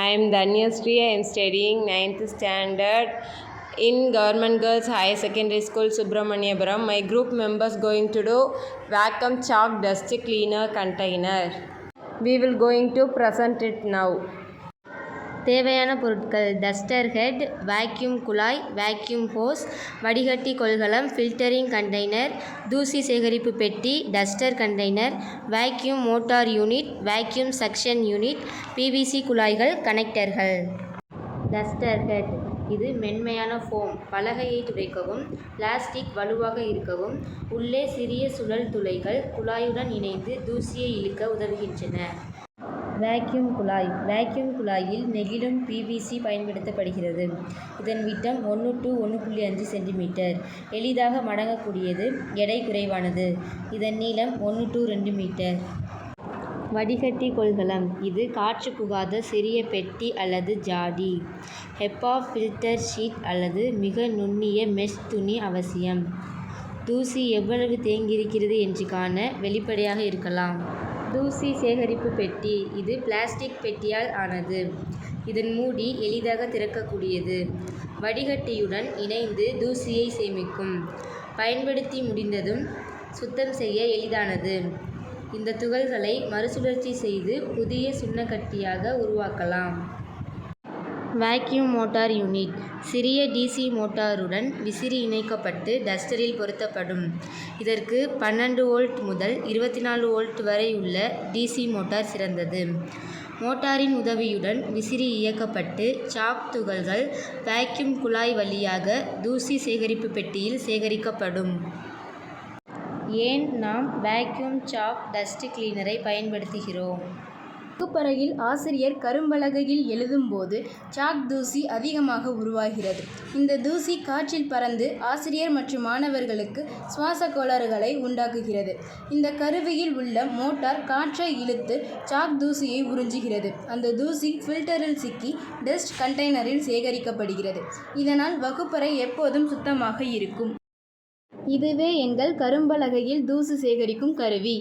I am Dhanyasri. I am studying 9th standard in Government Girls Higher Secondary School, Subramaniapuram. My group members going to do vacuum chalk dust cleaner container. We will going to present it now. தேவையான பொருட்கள்: duster head, vacuum குழாய், vacuum hose, வடிகட்டி கொள்கலம், filtering container, தூசி சேகரிப்பு பெட்டி, duster container, vacuum motor unit, vacuum suction unit, PVC குழாய்கள், கனெக்டர்கள். Duster head இது மென்மையான ஃபோம், பலகையை துடைக்கவும், பிளாஸ்டிக் வலுவாக இருக்கவும், உள்ளே சிறிய சுழல் துளைகள் குழாயுடன் இணைந்து தூசியை இழுக்க உதவுகின்றன. வேக்யூம் குழாய்: வேக்யூம் குழாயில் நெகிழும் பிவிசி பயன்படுத்தப்படுகிறது. இதன் விட்டம் 1 to 1.5 சென்டிமீட்டர். எளிதாக மடங்கக்கூடியது, எடை குறைவானது. இதன் நீளம் 1 to 2 மீட்டர். வடிகட்டி கொள்கலம்: இது காற்று புகாத சிறிய பெட்டி அல்லது ஜாடி. ஹெப்பா ஃபில்டர் ஷீட் அல்லது மிக நுண்ணிய மெஷ் துணி அவசியம். தூசி எவ்வளவு தேங்கியிருக்கிறது என்று காண வெளிப்படையாக இருக்கலாம். தூசி சேகரிப்பு பெட்டி: இது பிளாஸ்டிக் பெட்டியால் ஆனது. இதன் மூடி எளிதாக திறக்கக்கூடியது. வடிகட்டியுடன் இணைந்து தூசியை சேமிக்கும். பயன்படுத்தி முடிந்ததும் சுத்தம் செய்ய எளிதானது. இந்த துகள்களை மறுசுழற்சி செய்து புதிய சுண்ணக்கட்டியாக உருவாக்கலாம். வேக்யூம் மோட்டார் யூனிட்: சிறிய டிசி மோட்டாருடன் விசிறி இணைக்கப்பட்டு டஸ்டரில் பொருத்தப்படும். இதற்கு 12 வோல்ட் முதல் 24 வோல்ட் வரை உள்ள டிசி மோட்டார் சிறந்தது. மோட்டாரின் உதவியுடன் விசிறி இயக்கப்பட்டு சாக் துகள்கள் வேக்யூம் குழாய் வழியாக தூசி சேகரிப்பு பெட்டியில் சேகரிக்கப்படும். ஏன் நாம் வேக்யூம் சாக் டஸ்ட் கிளீனரை பயன்படுத்துகிறோம்? வகுப்பறையில் ஆசிரியர் கரும்பலகையில் எழுதும்போது சாக் தூசி அதிகமாக உருவாகிறது. இந்த தூசி காற்றில் பறந்து ஆசிரியர் மற்றும் மாணவர்களுக்கு சுவாச கோளாறுகளை உண்டாக்குகிறது. இந்த கருவியில் உள்ள மோட்டார் காற்றை இழுத்து சாக் தூசியை உறிஞ்சுகிறது. அந்த தூசி ஃபில்டரில் சிக்கி டஸ்ட் கண்டெய்னரில் சேகரிக்கப்படுகிறது. இதனால் வகுப்பறை எப்போதும் சுத்தமாக இருக்கும். இதுவே எங்கள் கரும்பலகையில் தூசு சேகரிக்கும் கருவி.